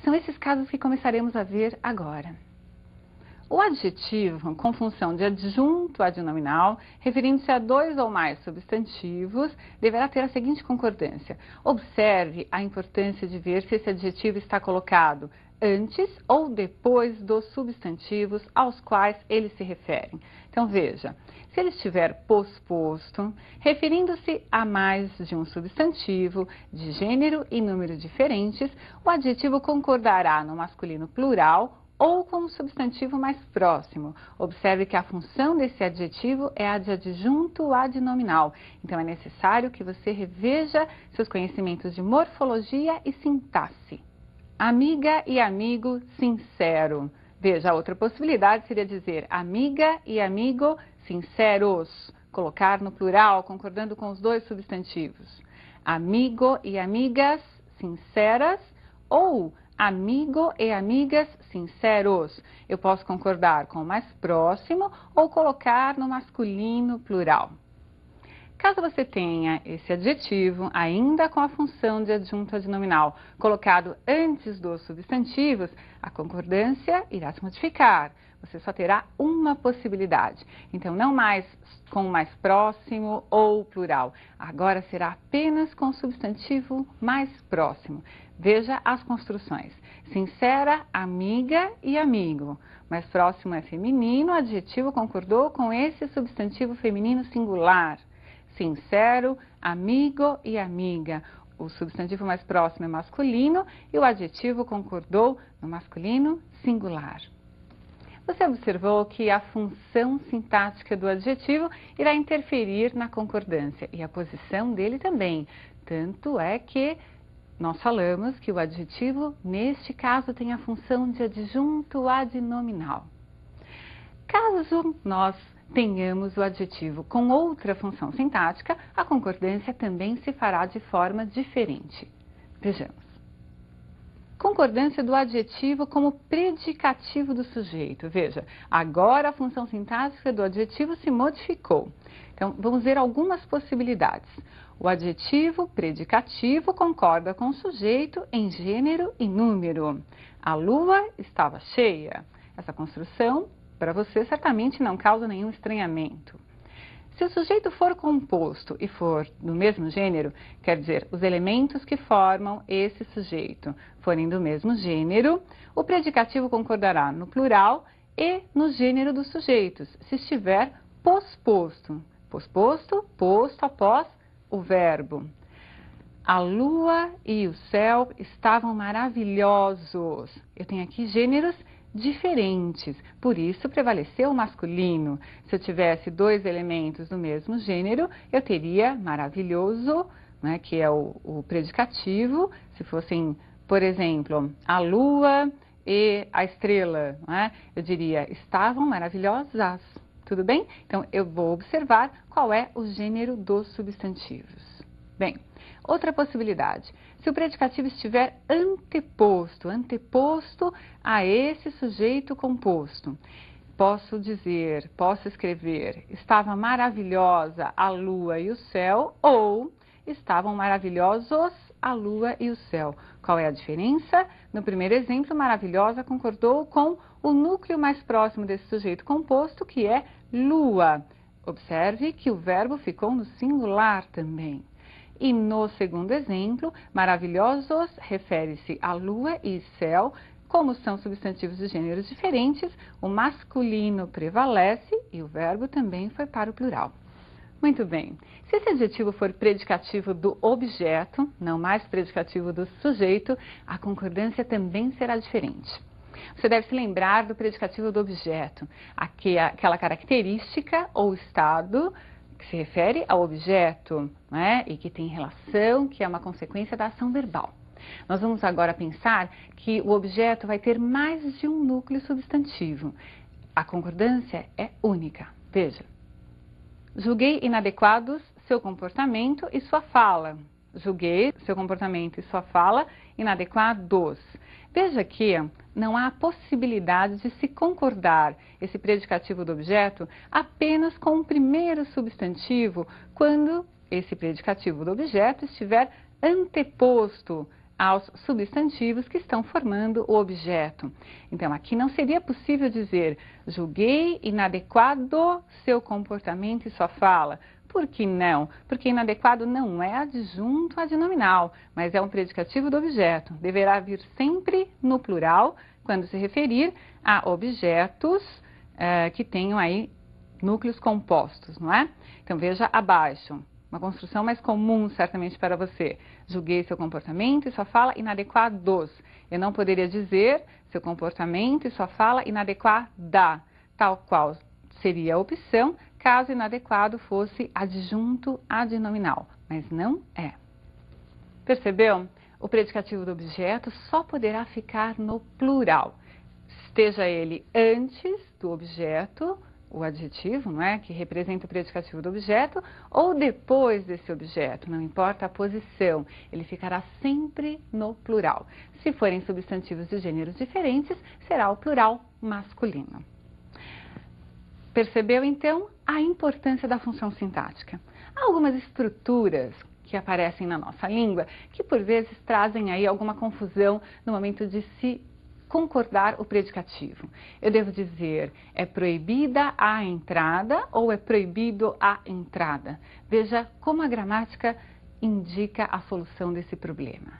São esses casos que começaremos a ver agora. O adjetivo com função de adjunto adnominal, referindo-se a dois ou mais substantivos, deverá ter a seguinte concordância. Observe a importância de ver se esse adjetivo está colocado antes ou depois dos substantivos aos quais eles se referem. Então, veja, se ele estiver posposto, referindo-se a mais de um substantivo, de gênero e número diferentes, o adjetivo concordará no masculino plural ou com o substantivo mais próximo. Observe que a função desse adjetivo é a de adjunto adnominal. Então, é necessário que você reveja seus conhecimentos de morfologia e sintaxe. Amiga e amigo sincero. Veja, a outra possibilidade seria dizer amiga e amigo sinceros. Colocar no plural, concordando com os dois substantivos. Amigo e amigas sinceras ou amigo e amigas sinceros. Eu posso concordar com o mais próximo ou colocar no masculino plural. Caso você tenha esse adjetivo, ainda com a função de adjunto adnominal, colocado antes dos substantivos, a concordância irá se modificar. Você só terá uma possibilidade. Então, não mais com o mais próximo ou plural. Agora será apenas com o substantivo mais próximo. Veja as construções. Sincera, amiga e amigo. Mais próximo é feminino, o adjetivo concordou com esse substantivo feminino singular. Sincero, amigo e amiga. O substantivo mais próximo é masculino e o adjetivo concordou no masculino singular. Você observou que a função sintática do adjetivo irá interferir na concordância e a posição dele também. Tanto é que nós falamos que o adjetivo, neste caso, tem a função de adjunto adnominal. Caso nós tenhamos o adjetivo com outra função sintática, a concordância também se fará de forma diferente. Vejamos. Concordância do adjetivo como predicativo do sujeito. Veja, agora a função sintática do adjetivo se modificou. Então, vamos ver algumas possibilidades. O adjetivo predicativo concorda com o sujeito em gênero e número. A lua estava cheia. Essa construção, para você, certamente não causa nenhum estranhamento. Se o sujeito for composto e for do mesmo gênero, quer dizer, os elementos que formam esse sujeito forem do mesmo gênero, o predicativo concordará no plural e no gênero dos sujeitos, se estiver posposto. Posposto, posto após o verbo. A lua e o céu estavam maravilhosos. Eu tenho aqui gêneros diferentes, por isso prevaleceu o masculino. Se eu tivesse dois elementos do mesmo gênero, eu teria maravilhoso, né, que é o predicativo. Se fossem, por exemplo, a lua e a estrela, né, eu diria estavam maravilhosas. Tudo bem? Então, eu vou observar qual é o gênero dos substantivos. Bem, outra possibilidade. Se o predicativo estiver anteposto a esse sujeito composto, posso escrever, estava maravilhosa a lua e o céu, ou estavam maravilhosos a lua e o céu. Qual é a diferença? No primeiro exemplo, maravilhosa concordou com o núcleo mais próximo desse sujeito composto, que é lua. Observe que o verbo ficou no singular também. E no segundo exemplo, maravilhosos refere-se a lua e céu. Como são substantivos de gêneros diferentes, o masculino prevalece e o verbo também foi para o plural. Muito bem. Se esse adjetivo for predicativo do objeto, não mais predicativo do sujeito, a concordância também será diferente. Você deve se lembrar do predicativo do objeto, aquela característica ou estado que se refere ao objeto, né, e que tem relação, que é uma consequência da ação verbal. Nós vamos agora pensar que o objeto vai ter mais de um núcleo substantivo. A concordância é única. Veja. Julguei inadequados seu comportamento e sua fala. Julguei seu comportamento e sua fala inadequados. Veja que não há possibilidade de se concordar esse predicativo do objeto apenas com o primeiro substantivo, quando esse predicativo do objeto estiver anteposto aos substantivos que estão formando o objeto. Então, aqui não seria possível dizer julguei inadequado seu comportamento e sua fala. Por que não? Porque inadequado não é adjunto adnominal, mas é um predicativo do objeto. Deverá vir sempre no plural quando se referir a objetos que tenham aí núcleos compostos, não é? Então, veja abaixo. Uma construção mais comum, certamente, para você. Julguei seu comportamento e sua fala inadequados. Eu não poderia dizer seu comportamento e sua fala inadequada, tal qual seria a opção caso inadequado fosse adjunto adnominal, mas não é. Percebeu? O predicativo do objeto só poderá ficar no plural, esteja ele antes do objeto, o adjetivo, não é, que representa o predicativo do objeto, ou depois desse objeto, não importa a posição, ele ficará sempre no plural. Se forem substantivos de gêneros diferentes, será o plural masculino. Percebeu, então, a importância da função sintática? Há algumas estruturas que aparecem na nossa língua que, por vezes, trazem aí alguma confusão no momento de se concordar o predicativo. Eu devo dizer, é proibida a entrada ou é proibido a entrada? Veja como a gramática indica a solução desse problema.